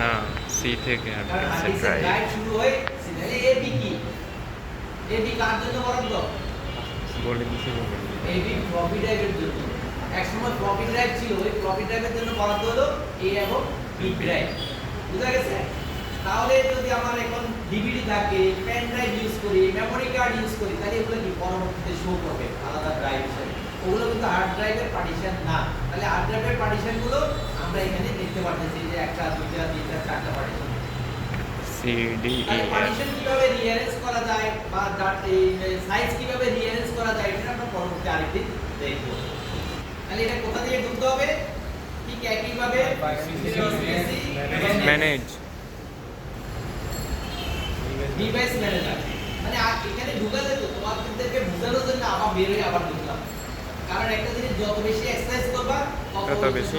না, সি থেকে আসছে ড্রাইভ। ড্রাইভ শুরু হয়ে তাহলে এবি কি? এবি কার জন্য বরাদ্দ? বলে দিছি বলে। এবি ফ্লপি ড্রাইভের জন্য। একসময় ফ্লপি ড্রাইভ ছিল, ওই ফ্লপি ড্রাইভের জন্য বরাদ্দ হলো এ এবং বি ড্রাইভ। বুঝা গেছে? তাহলে যদি আমার এখন ডিভিডি থাকে, পেন ড্রাইভ ইউজ করি, মেমরি কার্ড ইউজ করি, তাহলে এগুলো কি পরবর্তীতে শো করবে আলাদা ড্রাইভ হিসেবে। ওগুলো কিন্তু হার্ড ড্রাইভের পার্টিশন না। তাহলে হার্ড ড্রাইভের পার্টিশনগুলো আমরা এখানে দেখতে পাচ্ছি যে একটা, দুইটা, তিনটা, চারটা partition. C D E F. Partition কিভাবে রিঅ্যারেঞ্জ করা যায় বা এই সাইজ কিভাবে রিঅ্যারেঞ্জ করা যায় এটা আমরা পরবর্তী আরেকদিন দেখব। তাহলে এটা কোথা থেকে ঢুকতে হবে? ঠিক একই ভাবে ম্যানেজ ডিভাইস ম্যানেজার। মানে এখানে ঢুকা যেত, তোমাদেরকে বোঝানোর জন্য আবার বের হয়ে আবার ঢুকলাম। কারণ একটা জিনিস যত বেশি এক্সারসাইজ করবা তত বেশি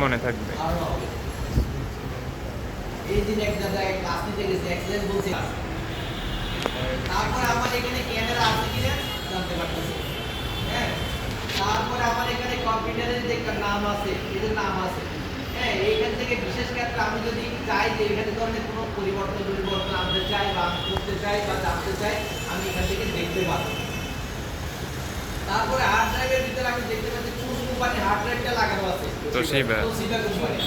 মনে থাকবে। আরো হবে। এই দিন এক জায়গায় ক্লাস নিতে গেছে, এক্সারসাইজ বলছে, তারপর আমার এখানে ক্যামেরা আছে কিনা জানতে পারতেছি। হ্যাঁ, তারপর আমার এখানে কম্পিউটারের যে নাম আছে, এদের নাম আছে। হ্যাঁ, এইখান থেকে বিশেষ ক্ষেত্রে আমি যদি চাই যে এখানে ধরনের কোনো পরিবর্তন আনতে চাই বা করতে চাই বা জানতে চাই, আমি এখান থেকে দেখতে পাবো। তারপরে হার্ড ড্রাইভের ভিতরে আমি দেখতে পাচ্ছি কোন কোম্পানি হার্ড ড্রাইভটা লাগানো আছে। Toshiba company.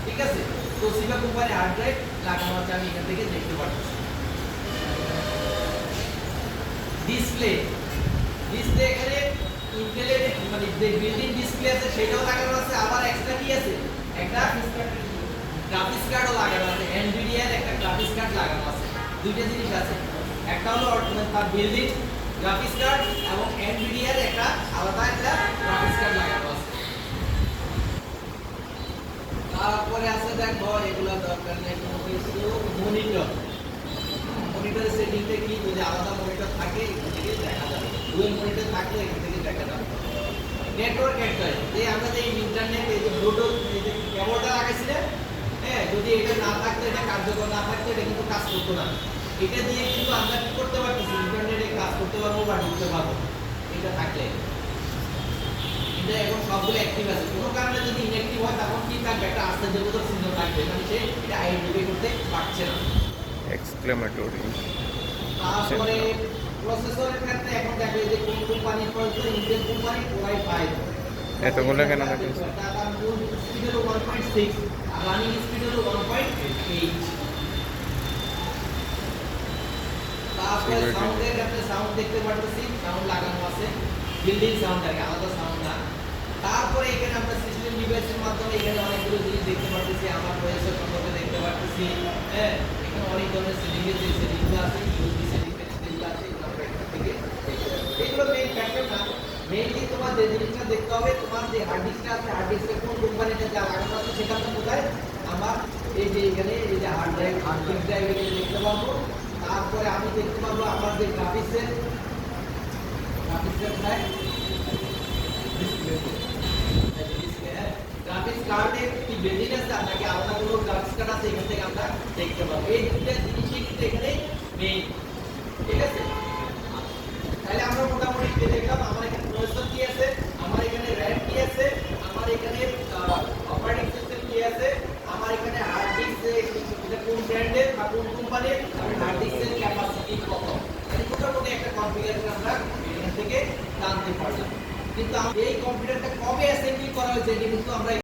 ঠিক আছে, তোশিবা কোম্পানি হার্ড ড্রাইভ লাগানো আছে, আমি এখান থেকে দেখতে পাচ্ছি। ডিসপ্লে এখানে ইন্টেলের মানে যে বিল্ডিং ডিসপ্লে আছে সেটাও লাগানো আছে, আবার এক্সট্রা কি আছে? একটা গ্রাফিক্স কার্ডও লাগানো আছে, এনভিডিআর একটা গ্রাফিক্স কার্ড লাগানো আছে। দুইটা জিনিস আছে, একটা হলো তার বিল্ডিং গ্রাফিক্স কার্ড এবং এনভিডিআর একটা আলাদা একটা গ্রাফিক্স কার্ড লাগানো আছে। তারপরে আছে দেখো এগুলো দরকার নেই কোনো কিছু। মনিটরের সেটিংতে কি যদি আলাদা মনিটর থাকে এখান থেকে দেখা যাবে, ডুয়াল মনিটর থাকলে এখান থেকে দেখা যাবে। নেটওয়ার্ক অ্যাড্রেস, এই আমরা যে ইন্টারনেট এই যে ব্লুটুথ এই যে কেবলটা লাগাইছি না, হ্যাঁ, যদি এটা না থাকতো, এটা কার্যকর না থাকতো, এটা কিন্তু কাজ করতো না। এটা দিয়ে কিন্তু আমরা কি করতে পারতেছি? ইন্টারনেটে কাজ করতে পারবো বা ঢুকতে পারবো এটা থাকলে। এটা এখন সবগুলো অ্যাক্টিভ আছে, কোনো কারণে যদি ইনঅ্যাক্টিভ হয় তখন কি থাকবে? একটা আশ্চর্যবোধক চিহ্ন থাকবে, মানে সে এটা আইডেন্টিফাই করতে পারছে না। এক্সক্লেমেটরি। তারপরে প্রসেসরের ক্ষেত্রে এখন দেখো যে কোন কোম্পানির processor, Intel company Core i5 এতগুলো কেন থাকে? তার মূল স্পিড হলো 1.6 আর রানিং স্পিড হলো 1.8। তারপরে সাউন্ডের ক্ষেত্রে সাউন্ড দেখতে পাচ্ছি, সাউন্ড লাগানো আছে, বিল্ডিং সাউন্ড আর আলাদা সাউন্ড না। তারপরে এখানে আমরা সিস্টেম ডিভাইসের মাধ্যমে এখানে অনেকগুলো জিনিস দেখতে পাচ্ছি, আমার প্রসেসর সম্পর্কে দেখতে পাচ্ছি। হ্যাঁ, এখানে অনেক ধরনের সেটিংস আছে, সেটিংগুলো আছে, ইউএসবি সেটিং সেটিংগুলো আছে, এগুলো আমরা এখান থেকে দেখতে পাচ্ছি। এগুলো মেইন ফ্যাক্টর না, মেইনলি তোমার যে জিনিসটা দেখতে হবে, তোমার যে হার্ড ডিস্কটা আছে, হার্ড ডিস্কে কোন কোম্পানিটা যা লাগানো আছে সেটা তো কোথায় আমার এই যে এখানে এই যে hard drive, hard disk drive এখানে দেখতে পাবো। তারপরে আমি দেখতে পাবো আমার যে গ্রাফিক্সের কোথায় গ্রাফিক্স কার্ডে কি বিল্ডিং আছে নাকি আলাদা কোনো গ্রাফিক্স কার্ড আছে, এখান থেকে আমরা দেখতে পাবো। এই দুটো জিনিসই কিন্তু এখানে মেইন। ঠিক আছে, তাহলে আমরা মোটামুটি দেখলাম আমার এখানে প্রসেসর কি আছে, আমার এখানে র‍্যাম কি আছে, আমার এখানে অপারেটিং সিস্টেম কি আছে, আমার এখানে হার্ড ডিস্ক এটা কোন ব্র্যান্ডের বা কোন কোম্পানির, আর হার্ড ডিস্কের ক্যাপাসিটি কত, মানে মোটামুটি একটা কনফিগারেশন আমরা এখান থেকে জানতে পারলাম। কিন্তু এই কম্পিউটারটা কবে অ্যাসেম্বলি করা হয়েছে এটা কিন্তু আমরা